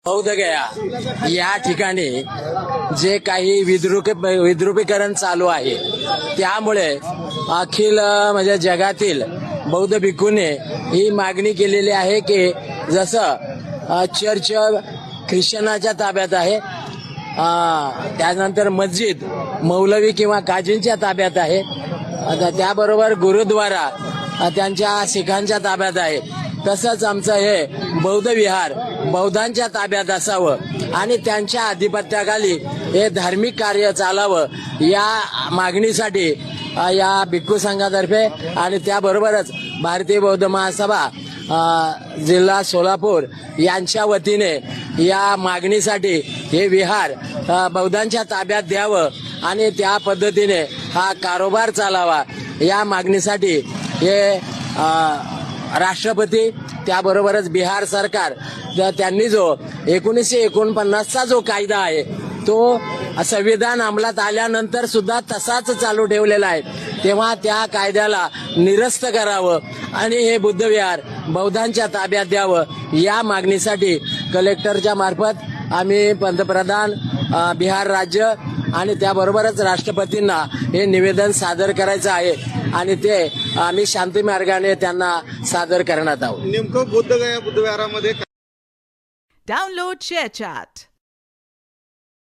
बौद्धगया या ठिकाणी जे काही विद्रुपीकरण चालू आहे त्यामुळे अखिल म्हणजे जगातील बौद्ध भिक्खूंनी ही मागणी केलेली आहे की जसं चर्च ख्रिश्चनाच्या ताब्यात आहे, त्यानंतर मस्जिद मौलवी किंवा काजींच्या ताब्यात आहे, त्याबरोबर गुरुद्वारा त्यांच्या शिखांच्या ताब्यात आहे, तसंच आमचं हे बौद्ध विहार बौद्धांच्या ताब्यात असावं आणि त्यांच्या आधिपत्याखाली हे धार्मिक कार्य चालावं या मागणीसाठी या भिक्खू संघातर्फे आणि त्याबरोबरच भारतीय बौद्ध महासभा जिल्हा सोलापूर यांच्या वतीने या मागणीसाठी हे विहार बौद्धांच्या ताब्यात द्यावं आणि त्या पद्धतीने हा कारोबार चालावा या मागणीसाठी हे राष्ट्रपती त्याबरोबरच बिहार सरकार त्यांनी जो 1949चा जो कायदा आहे तो संविधान अंमलात आल्यानंतर सुद्धा तसाच चालू ठेवलेला आहे, तेव्हा त्या कायद्याला निरस्त करावं आणि हे बुद्ध विहार बौद्धांच्या ताब्यात द्यावं या मागणीसाठी कलेक्टरच्या मार्फत आम्ही पंतप्रधान, बिहार राज्य आणि त्याबरोबरच राष्ट्रपतींना हे निवेदन सादर करायचं आहे आणि ते आम्ही शांती मार्गाने त्यांना सादर करण्यात आहोत. नेमकं बुद्धविहारामध्ये डाउनलोड शेअर चॅट.